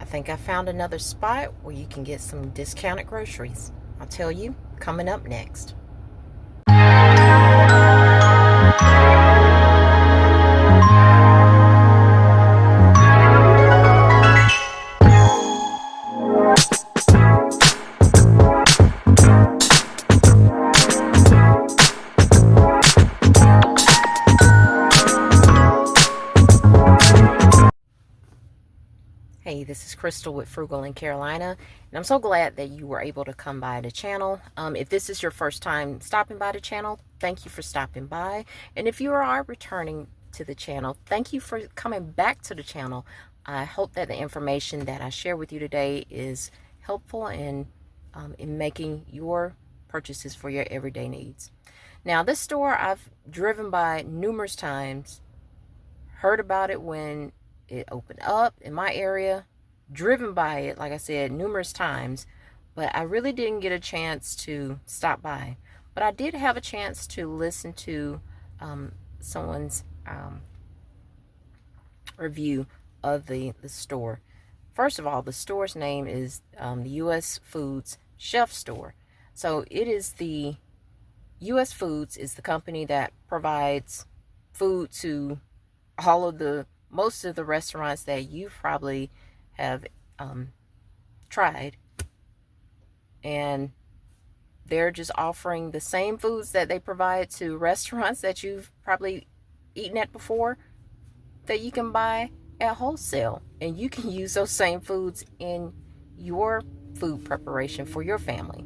I think I found another spot where you can get some discounted groceries. I'll tell you coming up next. Hey, this is Crystal with Frugal in Carolina, and I'm so glad that you were able to come by the channel. If this is your first time stopping by the channel, thank you for stopping by. And if you are returning to the channel, thank you for coming back to the channel. I hope that the information that I share with you today is helpful in making your purchases for your everyday needs. Now, this store I've driven by numerous times, heard about it when it opened up in my area, driven by it, like I said, numerous times, but I really didn't get a chance to stop by. But I did have a chance to listen to someone's review of the store. First of all, the store's name is the U.S. Foods Chef Store. So it is the U.S. Foods is the company that provides food to most of the restaurants that you probably have tried, and they're just offering the same foods that they provide to restaurants that you've probably eaten at before, that you can buy at wholesale, and you can use those same foods in your food preparation for your family.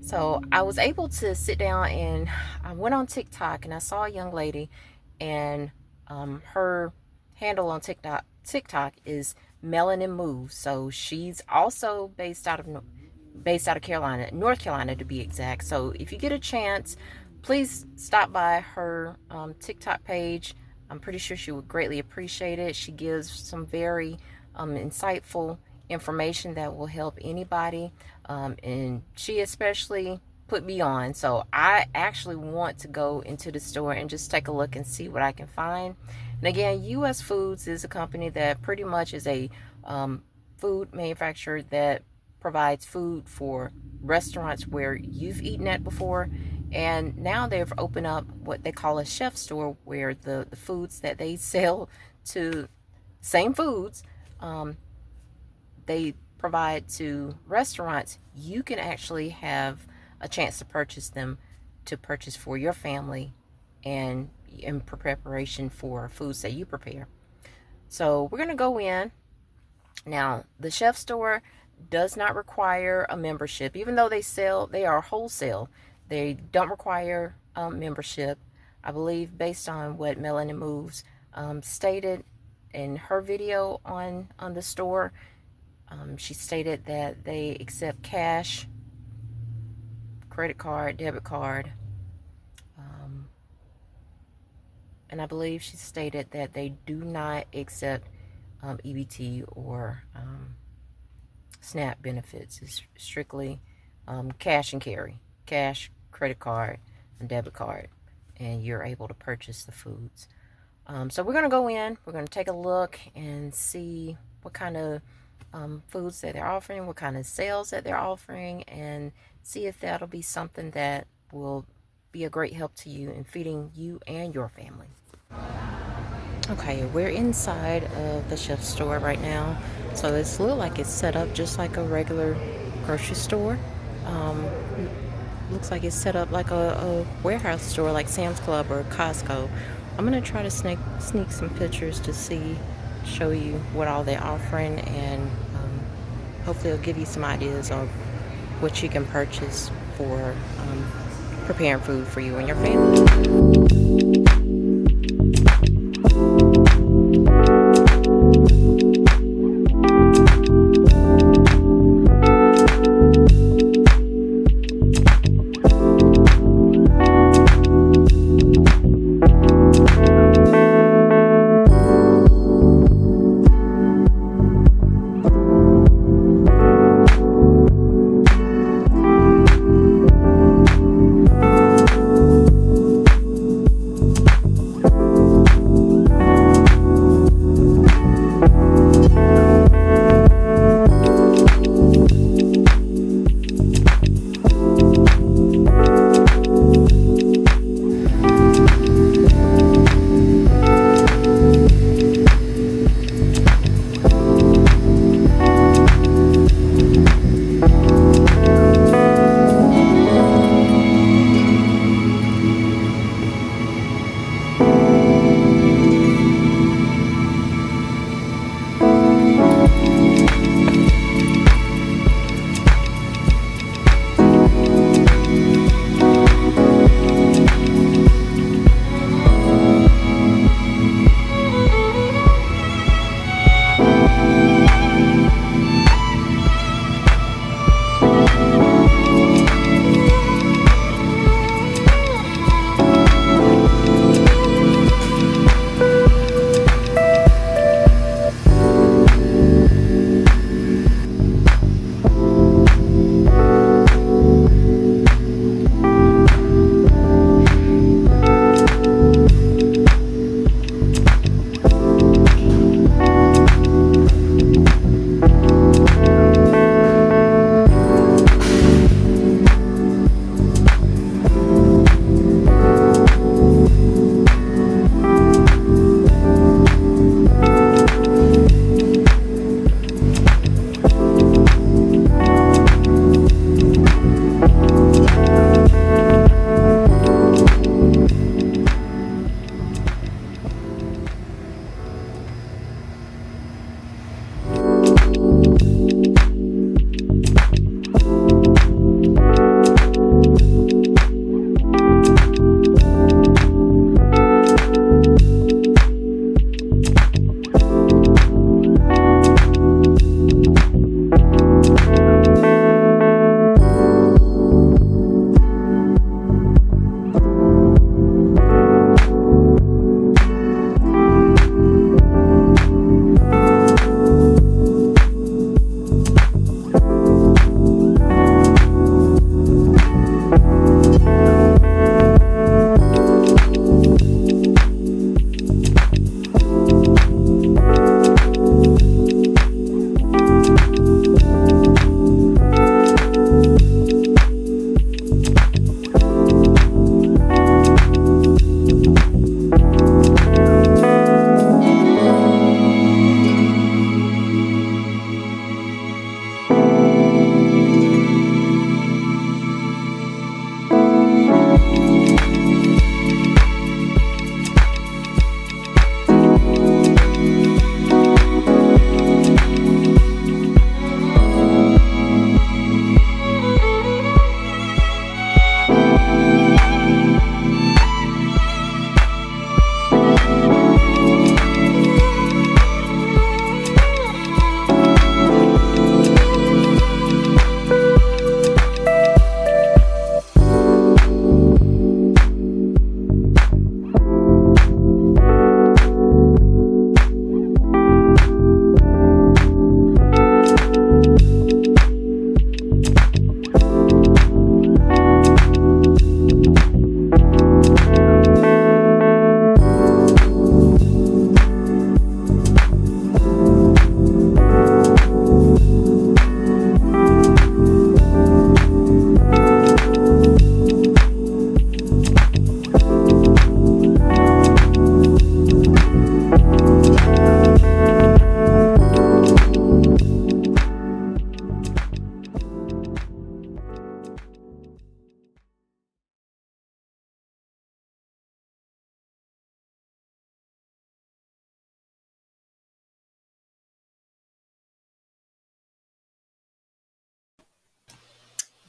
So I was able to sit down, and I went on TikTok, and I saw a young lady, and her handle on TikTok is Melanin Moves. So she's also based out of Carolina, North Carolina to be exact. So if you get a chance, please stop by her TikTok page. I'm pretty sure she would greatly appreciate it. She gives some very insightful information that will help anybody, and she especially put me on. So I actually want to go into the store and just take a look and see what I can find. And again, U.S. Foods is a company that pretty much is a food manufacturer that provides food for restaurants where you've eaten at before. And now they've opened up what they call a chef store, where the foods that they sell to, same foods, they provide to restaurants, you can actually have a chance to purchase them, to purchase for your family and in preparation for foods that you prepare. So we're going to go in. Now, the chef store does not require a membership, even though they are wholesale. They don't require membership. I believe, based on what Melanin Moves stated in her video on the store, she stated that they accept cash, credit card, debit card, and I believe she stated that they do not accept EBT or SNAP benefits. It's strictly cash and carry, cash, credit card, and debit card, and you're able to purchase the foods. So we're going to go in, we're going to take a look and see what kind of foods that they're offering, what kind of sales that they're offering, and see if that'll be something that will be a great help to you in feeding you and your family. Okay, we're inside of the chef store right now. So it's look like it's set up just like a regular grocery store. Looks like it's set up like a warehouse store, like Sam's Club or Costco. I'm gonna try to sneak some pictures to show you what all they're offering, and hopefully it'll give you some ideas of what you can purchase for preparing food for you and your family.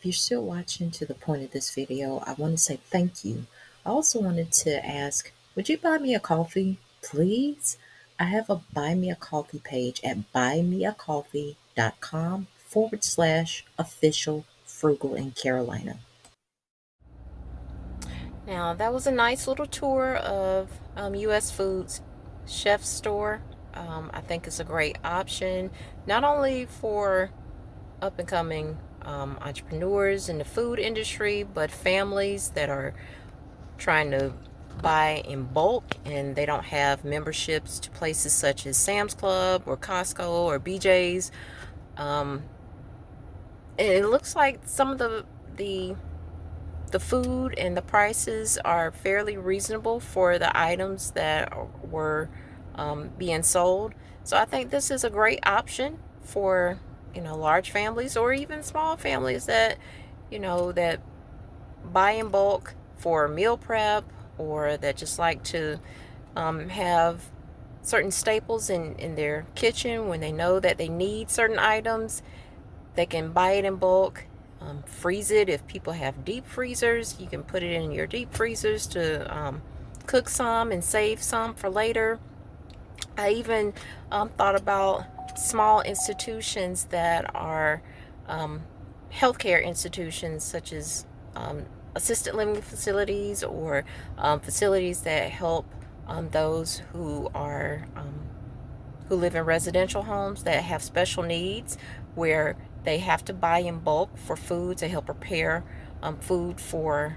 you're still watching to the point of this video, I want to say thank you. I also wanted to ask, would you buy me a coffee, please? I have a buy me a coffee page at buymeacoffee.com/official frugal in Carolina. Now, that was a nice little tour of U.S. Foods Chef Store. I think it's a great option, not only for up and coming entrepreneurs in the food industry, but families that are trying to buy in bulk and they don't have memberships to places such as Sam's Club or Costco or BJ's. And it looks like some of the food and the prices are fairly reasonable for the items that were being sold. So I think this is a great option for, large families or even small families that, that buy in bulk for meal prep, or that just like to have certain staples in their kitchen when they know that they need certain items. They can buy it in bulk, freeze it. If people have deep freezers, you can put it in your deep freezers to cook some and save some for later. I even thought about small institutions that are healthcare institutions, such as assisted living facilities, or facilities that help those who are who live in residential homes that have special needs, where they have to buy in bulk for food to help prepare food for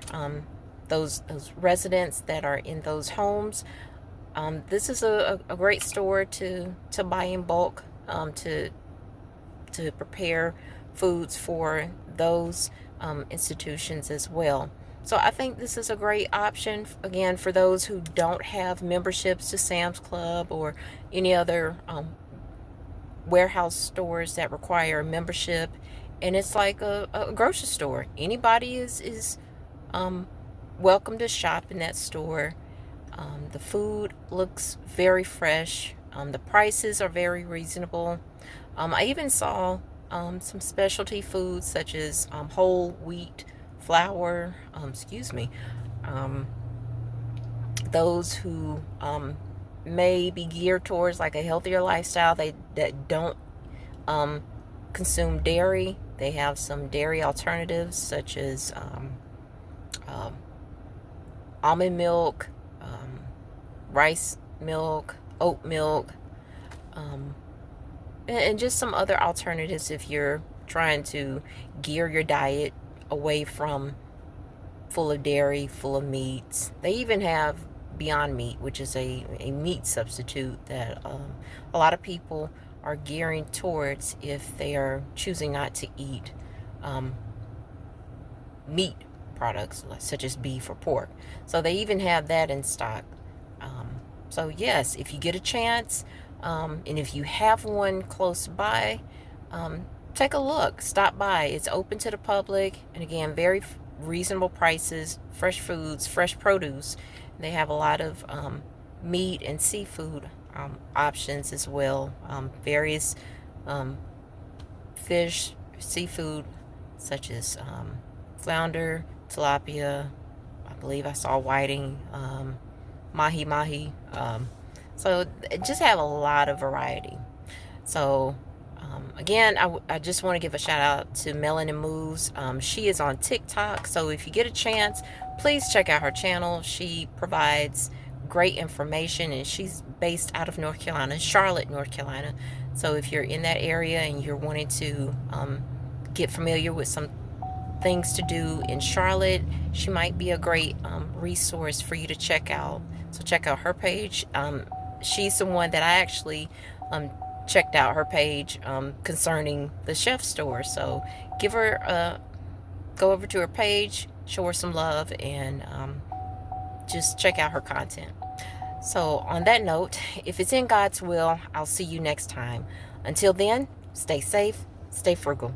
those residents that are in those homes. This is a great store to buy in bulk, to prepare foods for those institutions as well. So I think this is a great option, again, for those who don't have memberships to Sam's Club or any other warehouse stores that require a membership. And it's like a grocery store. Anybody is welcome to shop in that store. The food looks very fresh. The prices are very reasonable. I even saw some specialty foods such as whole wheat flour. Those who may be geared towards like a healthier lifestyle, that don't consume dairy. They have some dairy alternatives such as almond milk, rice milk, oat milk, and just some other alternatives if you're trying to gear your diet away from full of dairy, full of meats. They even have Beyond Meat, which is a meat substitute that a lot of people are gearing towards if they are choosing not to eat meat products such as beef or pork. So they even have that in stock. So yes, if you get a chance, and if you have one close by, take a look, stop by. It's open to the public, and again, very reasonable prices, fresh foods, fresh produce. They have a lot of meat and seafood options as well. Various fish, seafood, such as flounder, tilapia. I believe I saw whiting, mahi mahi. So just have a lot of variety. So again, I just want to give a shout out to Melanin Moves. She is on TikTok, so if you get a chance, please check out her channel. She provides great information, and she's based out of North Carolina, Charlotte, North Carolina. So if you're in that area and you're wanting to get familiar with some things to do in Charlotte, she might be a great resource for you to check out. So check out her page. She's the one that I actually checked out her page concerning the chef store. So give her go over to her page, show her some love, and just check out her content. So on that note, if it's in God's will, I'll see you next time. Until then, stay safe, stay frugal.